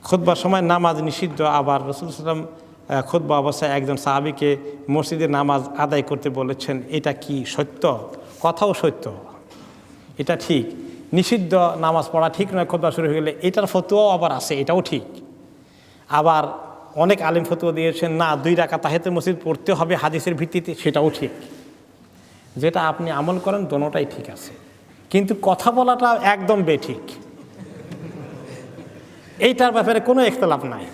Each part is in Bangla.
খুতবার সময় নামাজ নিষিদ্ধ, আবার রাসূল সাল্লাল্লাহু আলাইহি ওয়াসাল্লাম খুতবা অবস্থায় একজন সাহাবীকে মসজিদে নামাজ আদায় করতে বলেছেন। এটা কি সত্য? কথাও সত্য, এটা ঠিক। নিষিদ্ধ, নামাজ পড়া ঠিক নয় খুতবা শুরু হয়ে গেলে, এটার ফতোয়াও আবার আছে, এটাও ঠিক। আবার অনেক আলিম ফতোয়া দিয়েছেন না 2 রাকাত তাহিয়াতুল মসজিদ পড়তে হবে হাদিসের ভিত্তিতে, সেটাও ঠিক। যেটা আপনি আমল করেন দোনোটাই ঠিক আছে, কিন্তু কথা বলাটা একদম বেঠিক, এইটার ব্যাপারে কোনো ইখতিলাফ নাই।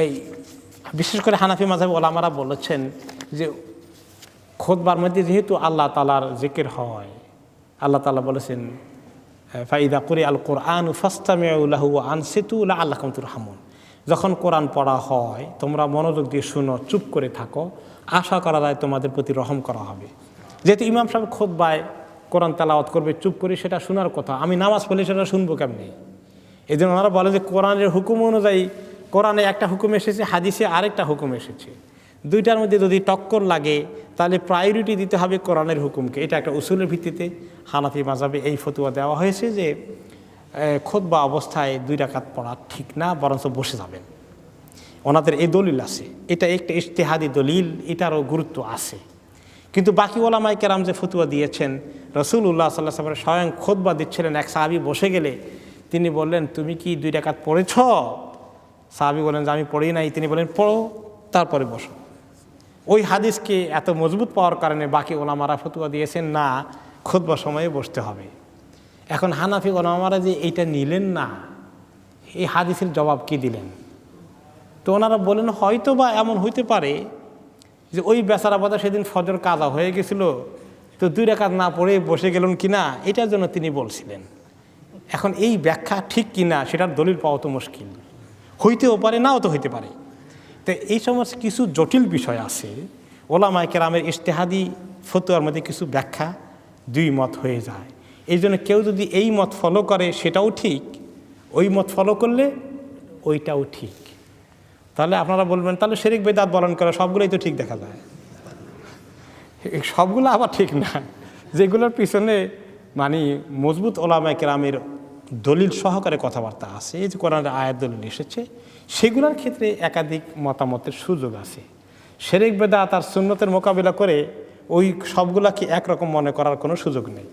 এই বিশেষ করে হানাফি মাযহাব ওলামারা বলেছেন যে খুতবার মধ্যে যেহেতু আল্লাহ তাআলার জিকির হয়, আল্লাহ তাআলা বলেছেন ফাইদা কুরিআ আল কুরআন ফাসতামিউ লাহু ওয়া আনসিতু লাআল্লাকুম তুরহামুন, যখন কোরআন পড়া হয় তোমরা মনোযোগ দিয়ে শুনো, চুপ করে থাকো, আশা করা যায় তোমাদের প্রতি রহম করা হবে। যেহেতু ইমাম সাহেব খুতবায় কোরআন তেলাওয়াত করবে, চুপ করে সেটা শোনার কথা, আমি নামাজ পড়লে সেটা শুনবো কেমনি? এই জন্য ওনারা বলে যে কোরআনের হুকুম অনুযায়ী কোরআনে একটা হুকুম এসেছে, হাদিসে আরেকটা হুকুম এসেছে, দুইটার মধ্যে যদি টক্কর লাগে তাহলে প্রায়োরিটি দিতে হবে কোরআনের হুকুমকে। এটা একটা উসুলের ভিত্তিতে হানাফি মাযহাবে এই ফতোয়া দেওয়া হয়েছে যে খুতবা অবস্থায় 2 রাকাত পড়া ঠিক না, বরঞ্চ বসে যাবেন। ওনাদের এই দলিল আছে, এটা একটা ইজতিহাদি দলিল, এটারও গুরুত্ব আছে। কিন্তু বাকি ওলামায়ে কেরাম যে ফতোয়া দিয়েছেন, রাসূলুল্লাহ সাল্লাল্লাহু আলাইহি ওয়াসাল্লাম স্বয়ং খুতবা দিচ্ছিলেন, এক সাহাবী বসে গেলে তিনি বললেন তুমি কি 2 রাকাত পড়েছ? সাহাবী বলেন যে আমি পড়ি নাই। তিনি বলেন পড়ো, তারপরে বসো। ওই হাদিসকে এত মজবুত পাওয়ার কারণে বাকি ওলামারা ফতোয়া দিয়েছেন না, খুতবার সময়ে বসতে হবে। এখন হানাফি ওলামারা যে এইটা নিলেন না, এই হাদিসের জবাব কি দিলেন? তো ওনারা বলেন হয়তো বা এমন হইতে পারে যে ওই বেচারা বোধহয় সেদিন ফজর কাজা হয়ে গেছিল, তো 2 রাকাত না পড়ে বসে গেলেন কিনা, এটার জন্য তিনি বলছিলেন। এখন এই ব্যাখ্যা ঠিক কিনা সেটার দলিল পাওয়া তো মুশকিল, হইতেও পারে, নাও তো হইতে পারে। তো এই সমস্ত কিছু জটিল বিষয় আছে, ওলামায়ে কেরামের ইজতিহাদি ফতোয়ার মধ্যে কিছু ব্যাখ্যা 2 মত হয়ে যায়। এই জন্য কেউ যদি এই মত ফলো করে সেটাও ঠিক, ওই মত ফলো করলে ওইটাও ঠিক। তাহলে আপনারা বলবেন তাহলে শিরক বিদআত বলন করে সবগুলোই তো ঠিক দেখা যায়। সবগুলো আবার ঠিক না, যেগুলোর পিছনে মানে মজবুত ওলামায়ে কেরামের দলিল সহকারে কথাবার্তা আছে, এই যে কোরআনের আয়াত দলিল এসেছে, সেগুলোর ক্ষেত্রে একাধিক মতামতের সুযোগ আছে। শিরক বিদআত আর সুন্নতের মোকাবিলা করে ওই সবগুলাকে একরকম মনে করার কোনো সুযোগ নেই।